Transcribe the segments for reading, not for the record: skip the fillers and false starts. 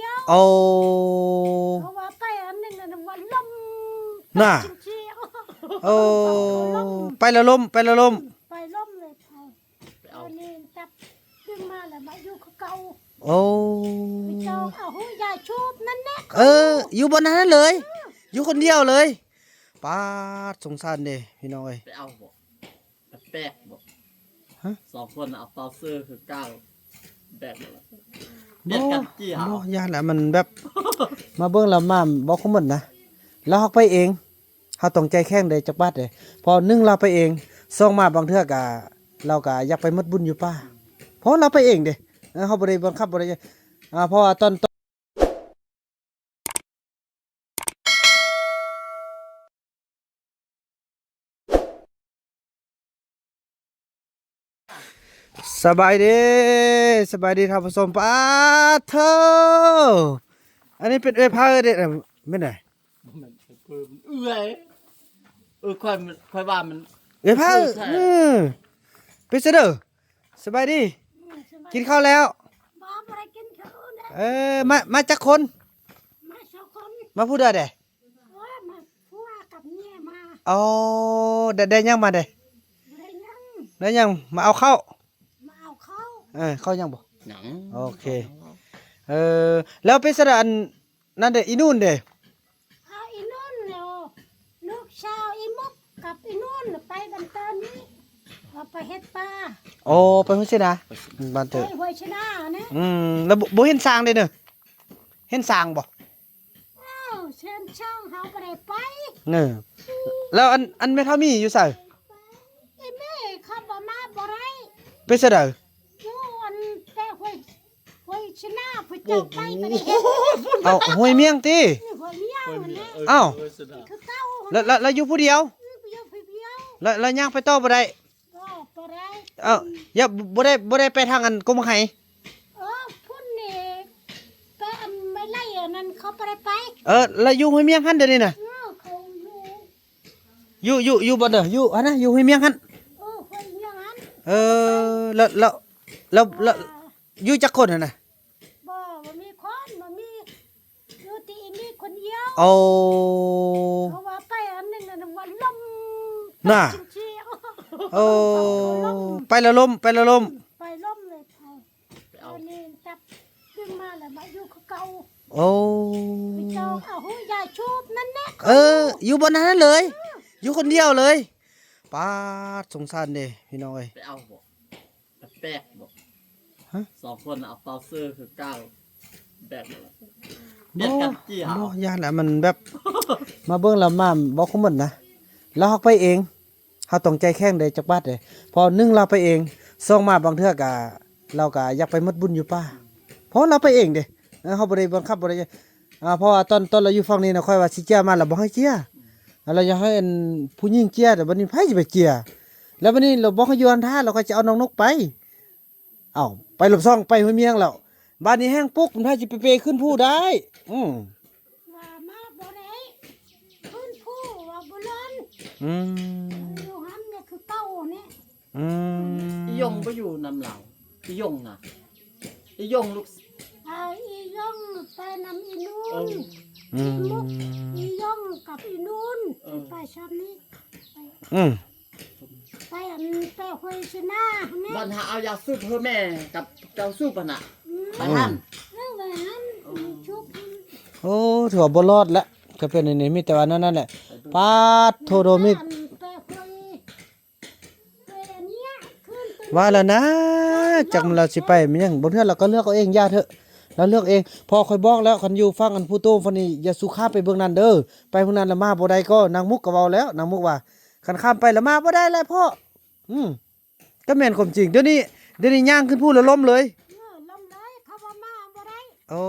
ยวโอ้เพราะว่าไปอันนึงน่ะว่าลมน่ะเชียว โอ้ไปละลมไปละลมไปลมเลยไปเอานี่จับดึงมาแล้วมาอยู่กับเก่าโอ้ ไปเจ้าเอาหูยายชูบนั่นแน่อยู่บนนั้นเลย อยู่คนเดียวเลยป้าดสงสารเด้พี่น้องเอ้ยไปเอาบ่แปะบ่ ฮะ สองคนเอาเปาเซอร์คือก้าวแบบนั้นเบียดกันจี้หา บ่ย่านแหละมันแบบ มาเบิ่งแล้วมาบ่คุ้มหมดนะแล้วเฮาไปเองเฮาต้องใจแข็งเด้จักบาดเด้พอ1เราไปเอง2มาบางเทื่อก็เราก็อยากไปหมดบุญอยู่ป่าเพราะเราไปเองเด้เฮาบ่ได้บังคับบ่ได้เพราะว่าตอนสบายดีสบายดีท่านผู้ชมป้าเธออันนี้เป็นเอ้ยพาเด้ไม่ไหน มันเพิ่มเอื้อยค่อยว่ามัน เอ้ยพา ใช่ เป็นเสยเด้อสบายดีกินข้าวแล้ว บ่บ่ได้กินข้าวนะมาจากคน มาสองคน มาพูดได้เด้ โอ้ยมาผัวกับเมียมา อ๋อได้ยังมาเด้ ได้ยัง ได้ยังมาเอาเข้าว มาเอาเข้า เข้าวยังบ่ หนัง โอเคแล้วเป็นสระอันนั่นเด้อีนู่นเด้ เอาอีนุ่นเนาะลูกชาวอีมุกกับอีนุ่นไปบันเตินนี้เอาไปเฮ็ดปลา โอ้ไปพุ่นสินะบ้าน ไป เถอะ ห้วยชนะนะ แล้วบ่เห็นสร้างเด้เด้อเห็นสร้างบ่ อ้าวเชิญช่างเฮาบ่ได้ไป เออแล้วอันแม่เท่ามีอยู่ไส ไอ้แม่เขาบ่มาบ่ได้ เป็นสระเด้อ อยู่อันแต่ห้วยชนะผู้เจ้าไปบ่ได้เฮ็ด เอาห้วยเมียงติ นี่ห้วยเมียงนั่นแหละ อ้าว คือเก่า แล้วอยู่ผู้เดียว ไปอยู่ผู้เดียว แล้วย่างไปต่อบ่ได้ ก็บ่ได้ อย่าบ่ได้ไปทางอันกรมไห้ พุ่นนี่ไปไม่ไล่อันนั้นเขาบ่ได้ไป แล้วอยู่ห้วยเมียงหั่นเดี๋ยวนี้น่ะ เขาอยู่ อยู่บ่เด้ออยู่อันน่ะอยู่ห้วยเมียงหั่น ห้วยเมียงนั้น แล้วอยู่จักคนหั่นน่ะ บ่มีคนบ่มีอยู่ที่มีคนเดียว โอ้ เพราะว่าไปอันนึงน่ะว่าลม น่ะ เชียว โอ้ไปละลมไปละลม ไปลมเลยไปเอานี่จับดึงมาแล้วมาอยู่กับเก่า โอ้ ไปเจ้าเอาหูยายชูบนั่นแน่ อยู่บนนั้นเลย อยู่คนเดียวเลยป้าดสงสารเด้พี่น้องเอ้ย ไปเอาบ่แปะบ่ ฮะ สองคนเอาเปาเซอร์คือก้าวแบบนั้นเบียดกันจี้หา บ่ย่านแหละมันแบบ มาเบิ่งแล้วมาบ่คุ้มหมดนะแล้วเฮาไปเองเฮาต้องใจแข็งเด้จักบาดเด้พอ1เราไปเอง2มาบางเทื่อก็เราก็อยากไปหมดบุญอยู่ป่าเพราะเราไปเองเด้เฮาบ่ได้บังคับบ่ได้เพราะว่าตอนเราอยู่ฝั่งนี้นะค่อยว่าสิเจียมาแล้วบ่ให้เจียเราอยากให้อันผู้หญิงเจียแต่บัดนี้ไผสิไปเจียแล้วบัดนี้เราบ่ให้อยู่อันท่าเราก็จะเอาน้องนกไปเอ้าไปหลบซ่องไปห้วยเมียงแล้วบ้านนี้แห้งปุ๊กมันไผสิไปเปขึ้นผู้ได้ว่ามาบ่ได้ขึ้นผู้ว่าบ่ลน อืม อยู่หันเนี่ยคือเก่าเนี่ย อืม อียงไปอยู่นำเหล่าอียงน่ะอียงลูก เอาอีย่องไปนำอีนุ่ เอน อืม มุกอีย่องกับอีนุ่นไปชอบนี้ อืม ไปอันไปห้วยชนะเนี่ย วันหาเอายาสูบเพื่อแม่กับเจ้าสูบน่ะไปหั่น แหวนชุบ โอ้ถือว่าบ่รอดแล้วก็เป็นอันนี้มีแต่ว่านั่นแหละปาดโทโดมิ ไปห้วยไปอันเนี้ยขึ้นไป ว่าแล้วนะจักเราสิไปมันยังบ่เทื่อเราก็เลือกเอาเองย่าเถอะเราเลือกเองพอค่อยบอกแล้วคันอยู่ฟังอันผู้โตฟันนี้อย่าสุข้ามไปเบิ่งนั้นเด้อไปพวกนั้นละมาบ่ได้ก็นางมุกก็เว้าแล้วนางมุกว่าคันข้ามไปละมาบ่ได้แล้วพ่อก็แม่นความจริงเดี๋ยวนี้ย่างขึ้นพูดแล้วล้มเลย ลงเลยเขาว่ามาบ่ได้ โอ้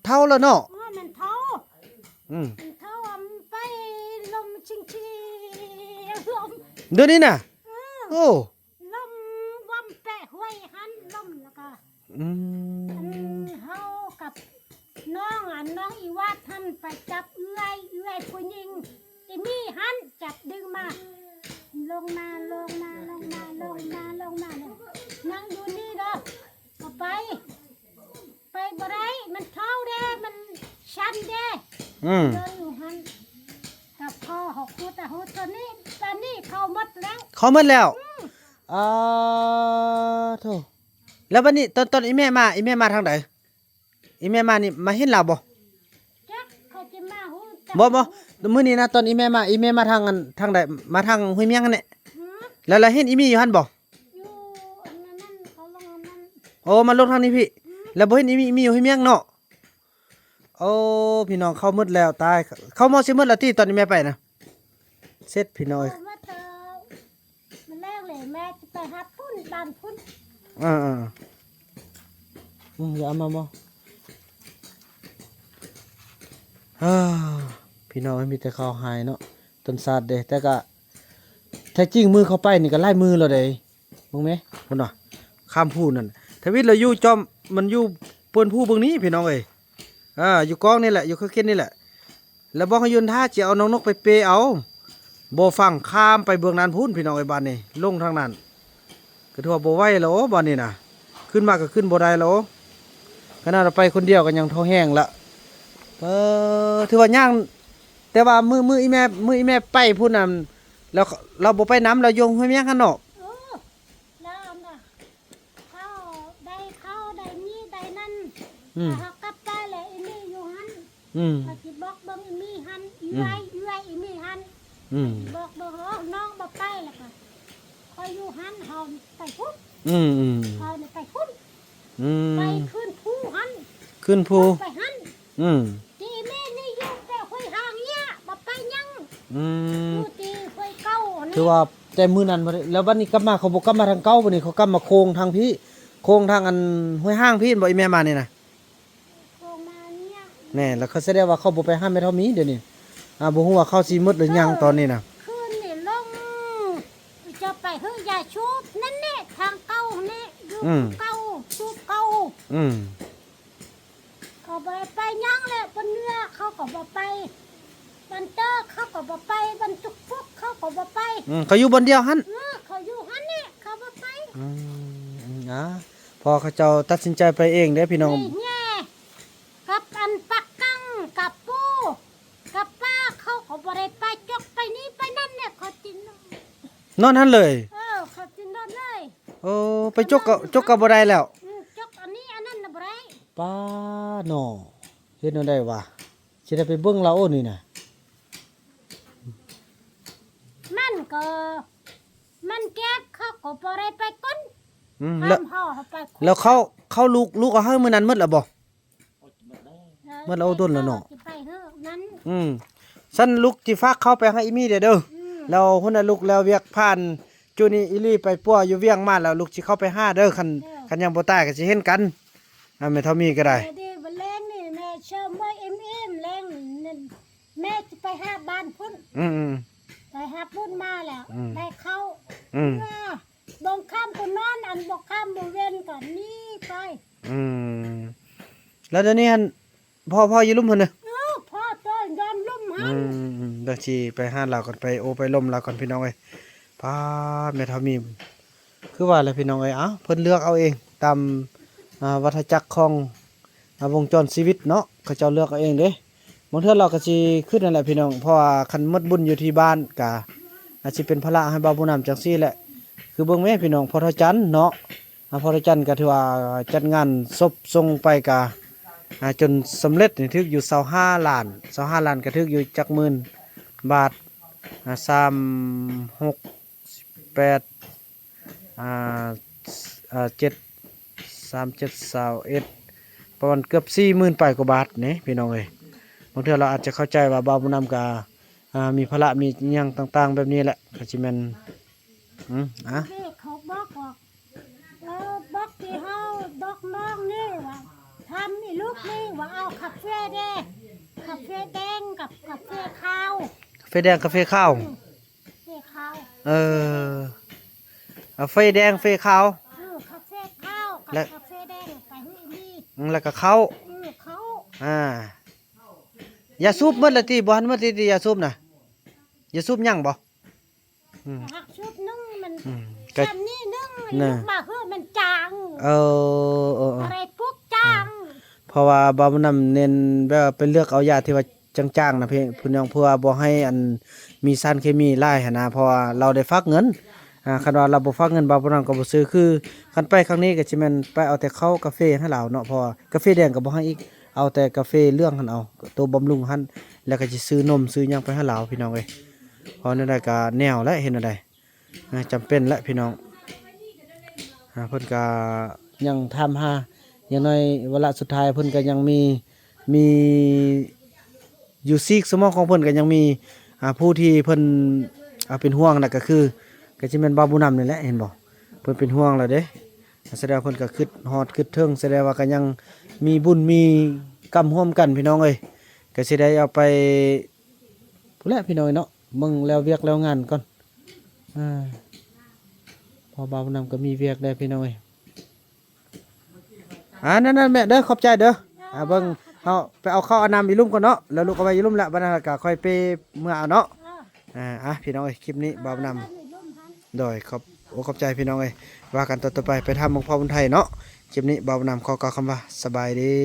เท่าแล้วเนาะ มันเท่า อืม เท่าไปลมชิงชีลม เดี๋ยวนี้น่ะโอ้ ลมวัมแปะห้วยหันลมแล้วก็ อืม เฮากับน้องน้องอีวาดท่านไปจับเอื้อยผู้หญิงอีมีหันจับดึงมาลงมานั่งอยู่นี่เด้อก็ไปบ่ได้มันเท่าเด้ ชันเด้ อืม เดินอยู่หันกับพ่อหกคู่แต่หูตัวนี้ตอนนี้เขาหมดแล้ว เขาหมดแล้วโธ่แล้วบัดนี้ตอนอีแม่มาทางใดอีแม่มานี่มาเห็นเราบ่ จักเขาจะมาหูแต่ บ่มื้อนี้นะตอนอีแม่มาทางอันทางใดมาทางห้วยเมียงนั่นแหละ หือ แล้วเห็นอีมี่อยู่หั่นบ่ อยู่อันนั้นเขาลงอันนั้น โอ้มาลงทางนี้พี่ แล้วบ่เห็นอีมี่อยู่ห้วยเมียงเนาะโอ้พี่น้องเข้ามืดแล้วตายเข้าหมอสิมืดแล้วที่ตอนนี้แม่ไปนะเสร็จพี่น้อย เอามาเจอมันแรกเลยแม่จะไปหาพุ่นบ้านพุ่น อย่าเอามาบ่พี่น้องมีแต่ข้าวหายเนาะต้นซาดเด้แต่ก็แท้จริงมือเข้าไปนี่ก็ลายมือแล้วเด้มึงไหมพุ่นน่ะข้ามผู้นั่นทวิตเราอยู่จอมมันอยู่ปวนผู้เบิ่งนี้พี่น้องเอ้ยอยู่กองนี่แหละอยู่คือเก็ดนี่แหละแล้วบอกให้ยุนท่าจะเอาน้องนกไปเปเอาบ่ฟังข้ามไปเบื้องนั้นพุ่นพี่น้องไอ้บ้านนี่ลงทางนั้นก็ถือว่าบ่ไหวแล้วบ้านนี่น่ะขึ้นมาก็ขึ้นบ่ได้แล้วขนาดเราไปคนเดียวก็ยังท้อแห้งละถือว่าย่างแต่ว่ามืออีแม่ไปพุ่นน่ะแล้วเราบ่ไปน้ำเราโยงห้วยเมียงกันเนาะ เออแล้วอันน่ะเข้าได้นี่ได้นั่นเขากลับได้เลยอีนี่อยู่หัน เขาสิบอกเบิ่งอีนี่หันเอื้อยอีนี่หันบอกเบิ่งน้องบ่ไปแล้วก็คอยอยู่หันเฮาไปพุ่นเฮานี่ไปพุ่นไปขึ้นภูหัน ขึ้นภู ไปหันที่แม่นี่อยู่แต่ห้วยหางเนี่ยบ่ไปยังอยู่ที่ห้วยเก่านี่ ถือว่าแต่มื้อนั้นบ่ได้แล้ววันนี้กลับมาเขาบ่กลับมาทางเก่าบ่นี่เขากลับมาโค้งทางพี่โค้งทางอันห้วยห้างพี่บ่อีแม่มานี่น่ะ โทรมาเนี่ย แน่แล้วเขาแสดงว่าเขาบ่ไปห้ามแม่เท่ามีเดี๋ยวนี้บ่ฮู้ว่าเขาสิหมดหรือยังตอนนี้น่ะ คืนนี่ลงจะไปเฮือยาชูบนั่นแน่ทางเก่านี่อยู่เก่าชูบเก่า เขาบ่ไปยังแหละบนเรือเขาก็บ่ไปบันเตอร์เขาก็บ่ไปบันทุกฟุกเขาก็บ่ไป เขาอยู่บนเดียวหั่น เขาอยู่หันนี่เขาบ่ไป พอเขาเจ้าตัดสินใจไปเองเด้อพี่น้อง นี่แง่กับอันปักกังกับปูกับป้าเขาก็บ่ได้ไปจกไปนี่ไปนั่นเนี่ยเขาจิน นอนหั่นเลย เขาจินนอนเลย โอ้ไปจกก็บ่ได้แล้ว จกอันนี้อันนั้นน่ะบ่ได้ ป้าหนอเฮ็ดแนวใดวะสิได้ไปเบิ่งเราโอ้นี่น่ะ มันแก๊กเขาก็บ่ได้ไปก้น แล้ว ห้ามห่อเขาไปคน แล้วเขาลูกเอาให้มื้อนั้นหมดแล้วบ่ เมื่อเราโดนแล้วเนาะ สิไปเฮือนั้น ซั่นลูกสิฝากเข้าไปให้อีมี่เด้อแล้วหุ่นน่ะลูกแล้วเวียกผ่านจูนี่อีลี่ไปปัวอยู่เวียงมาแล้วลูกสิเข้าไปหาเด้อคันยังบ่ตายก็สิเห็นกันแม่เท่ามีก็ได้ ดีบ่แรงนี่แม่เชื่อมไว้เอ็มแรงนั่นแม่จะไปหาบ้านพุ่นไปหาพุ่นมาแล้วได้เข้าบงข้ามกูนอนอันบกข้ามบ่เว้นก่อนนี่ไป แล้วเดี๋ยวนี้หั่นพ่ออยู่ลุ่มเพิ่นน่ะ พ่อต้อยยอมลุ่มหัน เดี๋ยวสิไปหาเราก่อนไปโอไปล่มเราก่อนพี่น้องเอ้ยป้าแม่เท่ามีคือว่าแล้วพี่น้องเอ้ยเพิ่นเลือกเอาเองตามวัฏจักรของวงจรชีวิตเนาะเขาเจ้าเลือกเอาเองเด้บางเทื่อเราก็สิขึ้นนั่นแหละพี่น้องเพราะว่าคันหมดบุญอยู่ที่บ้านก็อาจสิเป็นภาระให้บ่าวผู้นำจังซี่แหละคือเบิ่งแม่พี่น้องพอเท่าจันทร์เนาะพอเท่าจันทร์ก็ถือว่าจัดงานศพส่งไปก็จนสำเร็จนี่ถึกอยู่25ล้านก็ถึกอยู่จักหมื่นบาท3 6 8 7 37 ประมาณเกือบ 40,000 ไปกว่าบาทนี่พี่น้องเอ้ยบางเทื่อเราอาจจะเข้าใจว่าบ่าวบุญนำก็มีภาระมีหยังต่างๆแบบนี้แหละก็สิแม่นเขาบอกว่าบอกที่เฮาดอกน้องนี่ว่าทำนี่ลูกนี่ว่าเอาคาเฟ่แดงกับคาเฟ่ขาว กาแฟแดงกาแฟขาว เฟ่ขาว กาแฟแดงกาแฟขาว คาเฟ่ขาวกับคาเฟ่แดงไปให้นี่ แล้วก็ข้าว เขา ยาสูบหมดละติบ่หันหมดติยาสูบน่ะยาสูบยังบ่หักชุดนึงมัน ก็ จำนี่นึงมันมาเฮือมันจางอะไรพวกจาง พอ ราะว่าบ่าวนำเน้นแบบว่าไปเลือกเอายาที่ว่าจางๆนะพี่น้องเพื่อบ่ให้อันมีสารเคมีหลายหันนะเพราะว่าเราได้ฝากเงินคันว่าเราบ่ฝากเงินบ่าวนำก็บ่ซื้อคือคันไปครั้งนี้ก็สิแม่นไปเอาแต่ข้าวกาแฟให้เราเนาะเพราะว่ากาแฟแดงก็บ่ให้อีกเอาแต่กาแฟเหลืองหั่นเอาตัวบำรุงหั่นแล้วก็สิซื้อนมซื้อหยังไปให้เราพี่น้องเอ้ยเพราะนั่นได้ก็แนวและเห็นอะไรจำเป็นและพี่น้องเพิ่นก็ยังทำหาอย่างน้อยวาระสุดท้ายเพิ่นก็ยังมีอยู่ซีกสมองของเพิ่นก็ยังมีผู้ที่เพิ่นเป็นห่วงน่ะก็คือก็สิแม่นบ่าวบุญนำนี่แหละเห็นบ่เพิ่นเป็นห่วงแล้วเด้แสดงว่าเพิ่นก็คิดฮอดคิดถึงแสดงว่าก็ยังมีบุญมีกรรมร่วมกันพี่น้องเอ้ยก็สิได้เอาไปพุ่นแหละพี่น้องเนาะมึงแล้วเวียกแล้วงานก่อนพอบ่าวบุญนำก็มีเวียกได้พี่น้องเอ้ยนั่นๆแม่เด้อขอบใจเด้อเบิ่งเฮาไปเอาข้าวเอาน้ำอีลุ่มก่อนเนาะแล้วลูกเอาไว้อีลุ่มแล้วบัดนั้นก็ค่อยไปเมื่อเอาเนาะพี่น้องเอ้ยคลิปนี้บ่าวนำโดยขอบใจพี่น้องเอ้ยว่ากันต่อไปไปทำของพ่อบุญไทยเนาะคลิปนี้บ่าวนำขอกล่าวคำว่าสบายดี